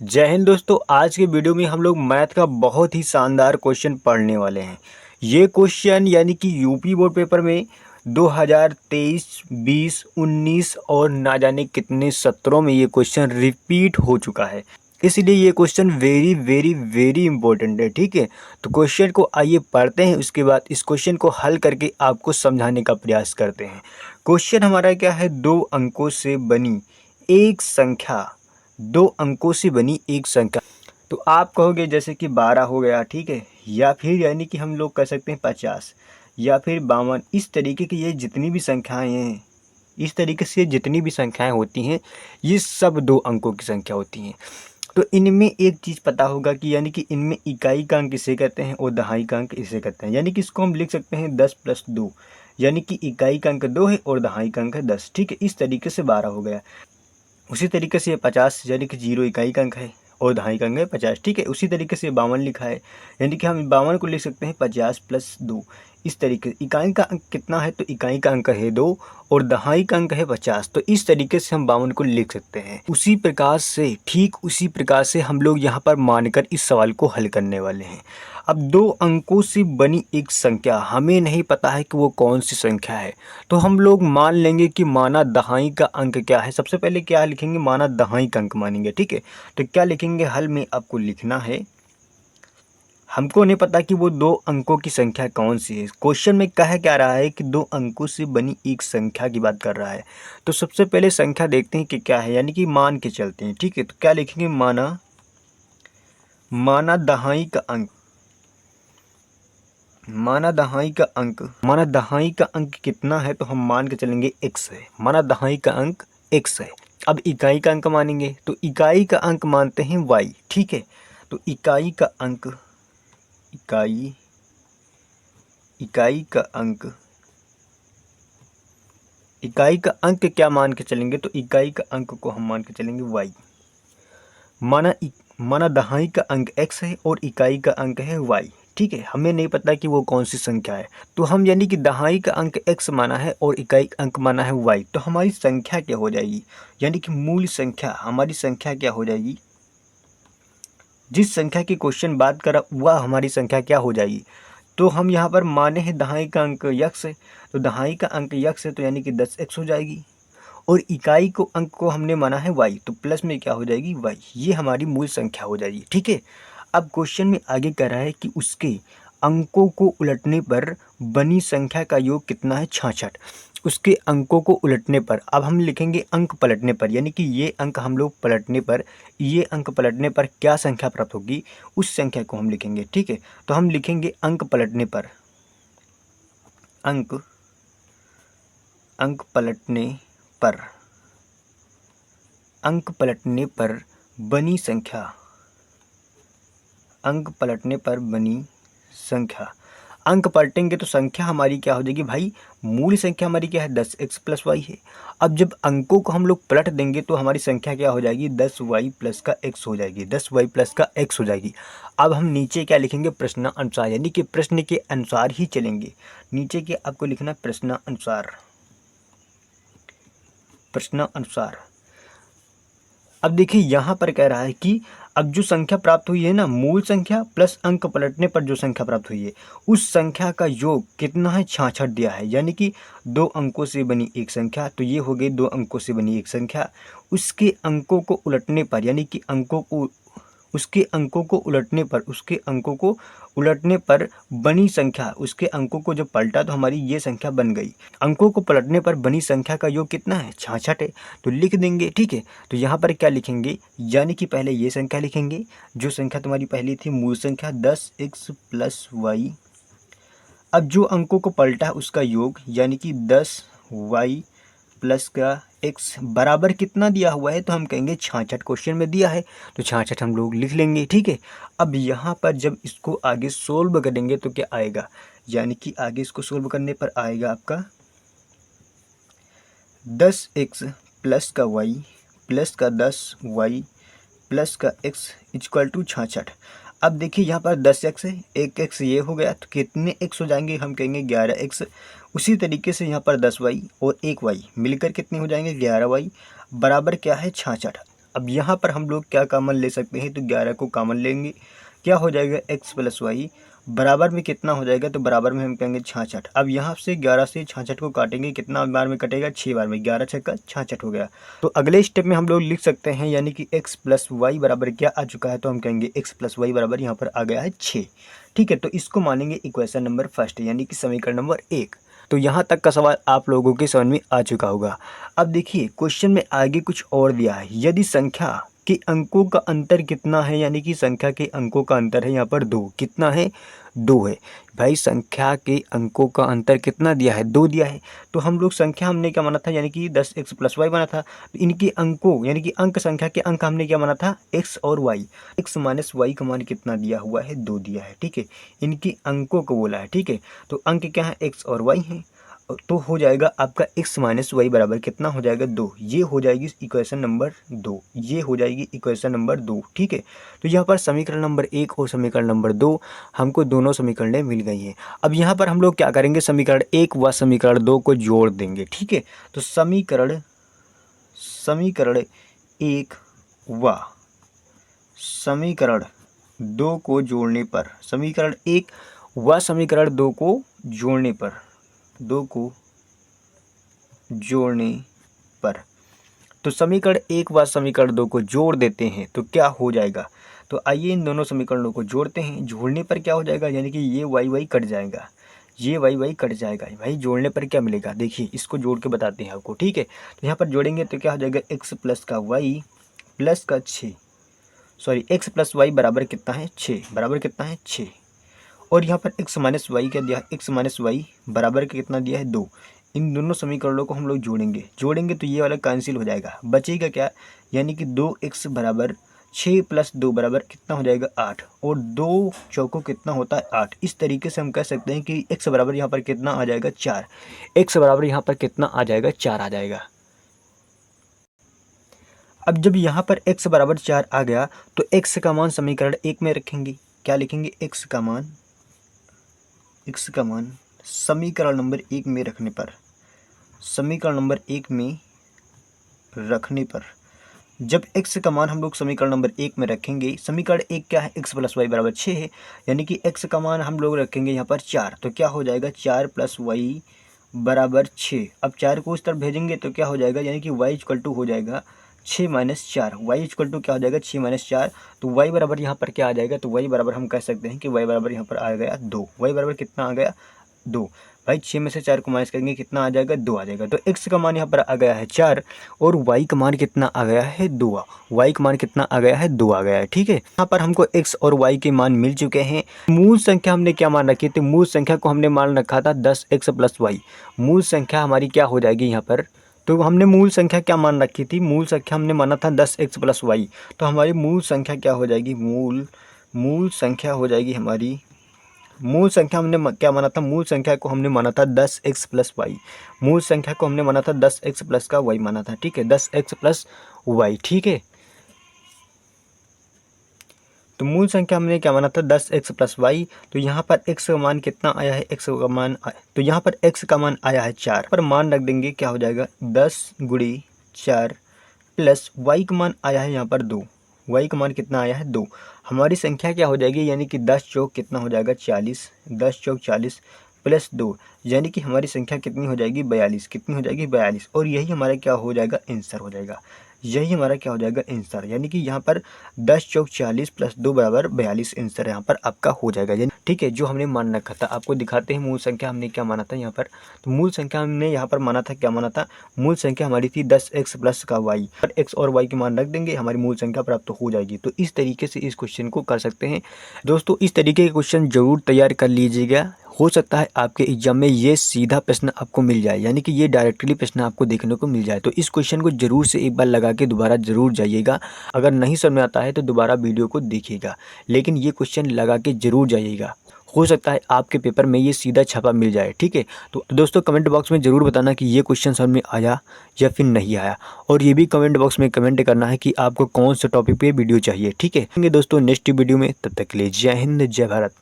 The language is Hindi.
जय हिंद दोस्तों। आज के वीडियो में हम लोग मैथ का बहुत ही शानदार क्वेश्चन पढ़ने वाले हैं। ये क्वेश्चन यानी कि यूपी बोर्ड पेपर में 2023, 20, 19 और ना जाने कितने सत्रों में ये क्वेश्चन रिपीट हो चुका है। इसलिए ये question very very very important है। ठीक है, तो क्वेश्चन को आइए पढ़ते हैं, उसके बाद इस क्वेश्चन को हल करके आपको समझाने का प्रयास करते हैं। क्वेश्चन हमारा क्या है, दो अंकों से बनी एक संख्या, दो अंकों से बनी एक संख्या। तो आप कहोगे जैसे कि 12 हो गया, ठीक है, या फिर यानी कि हम लोग कह सकते हैं 50 या फिर 52। इस तरीके की ये जितनी भी संख्याएं हैं, इस तरीके से जितनी भी संख्याएं होती हैं, ये सब दो अंकों की संख्या होती हैं। तो इनमें एक चीज़ पता होगा कि यानी कि इनमें इकाई का अंक इसे कहते हैं और दहाई का अंक इसे कहते हैं। यानी कि इसको हम लिख सकते हैं 10 + 2, यानी कि इकाई का अंक 2 है और दहाई का अंक है 10। ठीक है, इस तरीके से 12 हो गया। उसी तरीके से ये 50 यानी कि 0 इकाई का अंक है और दहाई का अंक है 50। ठीक है, उसी तरीके से 52 लिखा है, यानी कि हम 52 को लिख सकते हैं 50 + 2। इस तरीके से इकाई का अंक कितना है, तो इकाई का अंक है 2 और दहाई का अंक है 50। तो इस तरीके से हम 52 को लिख सकते हैं। उसी प्रकार से, ठीक उसी प्रकार से हम लोग यहाँ पर मानकर इस सवाल को हल करने वाले हैं। अब दो अंकों से बनी एक संख्या, हमें नहीं पता है कि वो कौन सी संख्या है, तो हम लोग मान लेंगे कि माना दहाई का अंक क्या है। सबसे पहले क्या लिखेंगे, माना दहाई का अंक मानेंगे। ठीक है, तो क्या लिखेंगे, हल में आपको लिखना है, हमको नहीं पता कि वो दो अंकों की संख्या कौन सी है। क्वेश्चन में कह क्या रहा है कि दो अंकों से बनी एक संख्या की बात कर रहा है। तो सबसे पहले संख्या देखते हैं कि क्या है, यानी कि मान के चलते हैं। ठीक है, तो क्या लिखेंगे, माना दहाई का अंक, माना दहाई का अंक कितना है, तो हम मान के चलेंगे x है। माना दहाई का अंक x है। अब इकाई का अंक मानेंगे, तो इकाई का अंक मानते हैं y। ठीक है, तो इकाई का अंक, इकाई का अंक क्या मान के चलेंगे, तो इकाई का अंक को हम मान के चलेंगे y। माना दहाई का अंक x है और इकाई का अंक है y। ठीक है, हमें नहीं पता कि वो कौन सी संख्या है, तो हम यानी कि दहाई का अंक x माना है और इकाई का अंक माना है y। तो हमारी संख्या क्या हो जाएगी, यानी कि मूल संख्या, हमारी संख्या क्या हो जाएगी, जिस संख्या की क्वेश्चन बात कर रहा वह हमारी संख्या क्या हो जाएगी। तो हम यहाँ पर माने हैं दहाई का अंक x है, तो दहाई का अंक x है, तो यानी कि 10x हो जाएगी। और इकाई को अंक को हमने माना है y, तो प्लस में क्या हो जाएगी y, ये हमारी मूल संख्या हो जाएगी। ठीक है, अब क्वेश्चन में आगे कह रहा है कि उसके अंकों को उलटने पर बनी संख्या का योग कितना है, 66। उसके अंकों को उलटने पर, अब हम लिखेंगे अंक पलटने पर, यानी कि ये अंक हम लोग पलटने पर, ये अंक पलटने पर क्या संख्या प्राप्त होगी, उस संख्या को हम लिखेंगे। ठीक है, तो हम लिखेंगे अंक पलटने पर, अंक पलटने पर, अंक पलटने पर बनी संख्या, अंक पलटने पर बनी संख्या। अंक पलटेंगे तो संख्या हमारी क्या हो जाएगी भाई, मूल संख्या हमारी क्या है, 10x + y है। अब जब अंकों को हम लोग पलट देंगे तो हमारी संख्या क्या हो जाएगी, 10y + का x हो जाएगी, 10y + का x हो जाएगी। अब हम नीचे क्या लिखेंगे, प्रश्नानुसार, यानी कि प्रश्न के अनुसार ही चलेंगे। नीचे के आपको लिखना प्रश्नानुसार, प्रश्नानुसार। अब देखिए यहाँ पर कह रहा है कि अब जो संख्या प्राप्त हुई है ना, मूल संख्या प्लस अंक पलटने पर जो संख्या प्राप्त हुई है, उस संख्या का योग कितना है, 66 दिया है। यानी कि दो अंकों से बनी एक संख्या, तो ये हो गई दो अंकों से बनी एक संख्या। उसके अंकों को उलटने पर, यानी कि उसके अंकों को उलटने पर, उसके अंकों को उलटने पर बनी संख्या, उसके अंकों को जब पलटा तो हमारी ये संख्या बन गई। अंकों को पलटने पर बनी संख्या का योग कितना है, 66 है, तो लिख देंगे। ठीक है, तो यहाँ पर क्या लिखेंगे, यानी कि पहले ये संख्या लिखेंगे, जो संख्या तुम्हारी पहली थी मूल संख्या 10x + y। अब जो अंकों को पलटा है उसका योग, यानी कि 10y + का x बराबर कितना दिया हुआ है, तो हम कहेंगे 66 क्वेश्चन में दिया है, तो 66 हम लोग लिख लेंगे। ठीक है, अब यहाँ पर जब इसको आगे सोल्व करेंगे तो क्या आएगा, यानी कि आगे इसको सोल्व करने पर आएगा आपका 10x + का y + का 10y + का x = 66। अब देखिए यहाँ पर 10x है, एक x ये हो गया, तो कितने x हो जाएंगे, हम कहेंगे 11x। उसी तरीके से यहाँ पर 10y और एक y मिलकर कितने हो जाएंगे, 11y, बराबर क्या है, 66। अब यहाँ पर हम लोग क्या कॉमन ले सकते हैं, तो 11 को कॉमन लेंगे, क्या हो जाएगा x प्लस वाई बराबर में कितना हो जाएगा, तो बराबर में हम कहेंगे 66। अब यहाँ से 11 से 66 को काटेंगे, कितना बार में कटेगा, 6 बार में, 11 छक्का 66 हो गया। तो अगले स्टेप में हम लोग लिख सकते हैं, यानी कि x प्लस वाई बराबर क्या आ चुका है, तो हम कहेंगे x प्लस वाई बराबर यहाँ पर आ गया है 6। ठीक है, तो इसको मानेंगे इक्वेशन नंबर फर्स्ट, यानी कि समीकरण नंबर 1। तो यहाँ तक का सवाल आप लोगों के समझ में आ चुका होगा। अब देखिए क्वेश्चन में आगे कुछ और दिया है, यदि संख्या के अंकों का अंतर कितना है, यानी कि संख्या के अंकों का अंतर है यहाँ पर 2, कितना है, 2 है। भाई संख्या के अंकों का अंतर कितना दिया है, 2 दिया है। तो हम लोग संख्या हमने क्या माना था, यानी कि 10x प्लस वाई बना था। तो इनके अंकों यानी कि अंक संख्या के अंक हमने क्या माना था, x और y। x माइनस वाई का मान कितना दिया हुआ है, 2 दिया है। ठीक है, इनके अंकों को बोला है। ठीक है, तो अंक क्या है, x और y है। तो हो जाएगा आपका x माइनस वाई बराबर कितना हो जाएगा, 2। ये हो जाएगी इक्वेशन नंबर 2, ये हो जाएगी इक्वेशन नंबर 2। ठीक है, तो यहाँ पर समीकरण नंबर 1 और समीकरण नंबर 2 हमको दोनों समीकरणें मिल गई हैं। अब यहाँ पर हम लोग क्या करेंगे, समीकरण 1 व समीकरण 2 को जोड़ देंगे। ठीक है, तो समीकरण 1 व समीकरण 2 को जोड़ने पर, समीकरण 1 व समीकरण 2 को जोड़ने पर, 2 को जोड़ने पर, तो समीकरण 1 व समीकरण 2 को जोड़ देते हैं तो क्या हो जाएगा। तो आइए इन दोनों समीकरणों को जोड़ते हैं। जोड़ने पर क्या हो जाएगा, यानी कि ये y कट जाएगा, ये y कट जाएगा। भाई जोड़ने पर क्या मिलेगा, देखिए इसको जोड़ के बताते हैं आपको। ठीक है, तो यहाँ पर जोड़ेंगे तो क्या हो जाएगा, x प्लस का y प्लस का 6, सॉरी x प्लस वाई बराबर कितना है, 6, बराबर कितना है 6। और यहाँ पर x माइनस वाई क्या दिया है, x माइनस वाई बराबर का कितना दिया है, 2। इन दोनों समीकरणों को हम लोग जोड़ेंगे तो ये वाला कैंसिल हो जाएगा, बचेगा क्या, यानी कि 2x बराबर 6 प्लस 2 बराबर कितना हो जाएगा, 8। और 2 चौकों कितना होता है, 8। इस तरीके से हम कह सकते हैं कि x बराबर यहाँ पर कितना आ जाएगा, 4। x बराबर यहाँ पर कितना आ जाएगा, 4 आ जाएगा। अब जब यहाँ पर x बराबर 4 आ गया तो x का मान समीकरण 1 में रखेंगे। क्या लिखेंगे, x का मान समीकरण नंबर 1 में रखने पर, समीकरण नंबर 1 में रखने पर जब x का मान हम लोग समीकरण नंबर 1 में रखेंगे, समीकरण 1 क्या है, x प्लस वाई बराबर 6 है, यानी कि x का मान हम लोग रखेंगे यहाँ पर 4। तो क्या हो जाएगा, 4 प्लस वाई बराबर 6। अब 4 को इस तरफ भेजेंगे तो क्या हो जाएगा, यानी कि y इक्वल टू हो जाएगा 6 माइनस 4। वाई इक्वल टू क्या हो जाएगा, 6 माइनस 4। तो वाई बराबर यहाँ पर क्या आ जाएगा, तो वाई बराबर हम कह सकते हैं कि वाई बराबर यहाँ पर आ गया 2। वाई बराबर कितना आ गया, 2। भाई 6 में से 4 को माइनस करेंगे कितना आ जाएगा, 2 आ जाएगा। तो x का मान यहाँ पर आ गया है 4 और y का मान कितना आ गया है, 2। y का मान कितना आ गया है, 2 आ गया है। ठीक है, यहाँ पर हमको x और y के मान मिल चुके हैं। मूल संख्या हमने क्या मान रखी थी, मूल संख्या को हमने मान रखा था 10x प्लस वाई। मूल संख्या हमारी क्या हो जाएगी यहाँ पर, तो हमने मूल संख्या क्या मान रखी थी, मूल संख्या हमने माना था 10x प्लस वाई। तो हमारी मूल संख्या क्या हो जाएगी, मूल संख्या हो जाएगी हमारी, मूल संख्या हमने क्या माना था, मूल संख्या को हमने माना था 10x प्लस वाई। मूल संख्या को हमने माना था 10x प्लस का वाई माना था। ठीक है, 10x प्लस वाई। ठीक है, तो मूल संख्या हमने क्या माना था, 10x प्लस वाई। तो यहाँ पर x का मान कितना आया है, x का मान तो यहाँ पर x का मान आया है 4। पर मान रख देंगे, क्या हो जाएगा 10 गुणी 4 प्लस y का मान आया है यहाँ पर 2। y का मान कितना आया है, 2। हमारी संख्या क्या हो जाएगी, यानी कि 10 चौक कितना हो जाएगा, 40। 10 चौक 40 प्लस 2, यानी कि हमारी संख्या कितनी हो जाएगी, 42। कितनी हो जाएगी, 42। और यही हमारा क्या हो जाएगा, आंसर हो जाएगा। यही हमारा क्या हो जाएगा, आंसर। यानी कि यहाँ पर 10 चौक 40 प्लस 2 बराबर 42 आंसर यहाँ पर आपका हो जाएगा। ठीक है, जो हमने मान रखा था, आपको दिखाते हैं मूल संख्या हमने क्या माना था यहाँ पर। तो मूल संख्या हमने यहाँ पर माना था, क्या माना था, मूल संख्या हमारी थी 10x प्लस का वाई। पर x और y के मान रख देंगे, हमारी मूल संख्या प्राप्त हो जाएगी। तो इस तरीके से इस क्वेश्चन को कर सकते हैं दोस्तों। इस तरीके के क्वेश्चन जरूर तैयार कर लीजिएगा, हो सकता है आपके एग्जाम में ये सीधा प्रश्न आपको मिल जाए, यानी कि ये डायरेक्टली प्रश्न आपको देखने को मिल जाए। तो इस क्वेश्चन को जरूर से एक बार लगा के दोबारा जरूर जाइएगा। अगर नहीं समझ में आता है तो दोबारा वीडियो को देखिएगा, लेकिन ये क्वेश्चन लगा के जरूर जाइएगा। हो सकता है आपके पेपर में ये सीधा छापा मिल जाए। ठीक है, तो दोस्तों कमेंट बॉक्स में ज़रूर बताना कि ये क्वेश्चन समझ में आया या फिर नहीं आया, और ये भी कमेंट बॉक्स में कमेंट करना है कि आपको कौन से टॉपिक पे वीडियो चाहिए। ठीक है दोस्तों, नेक्स्ट वीडियो में, तब तक के लिए जय हिंद, जय भारत।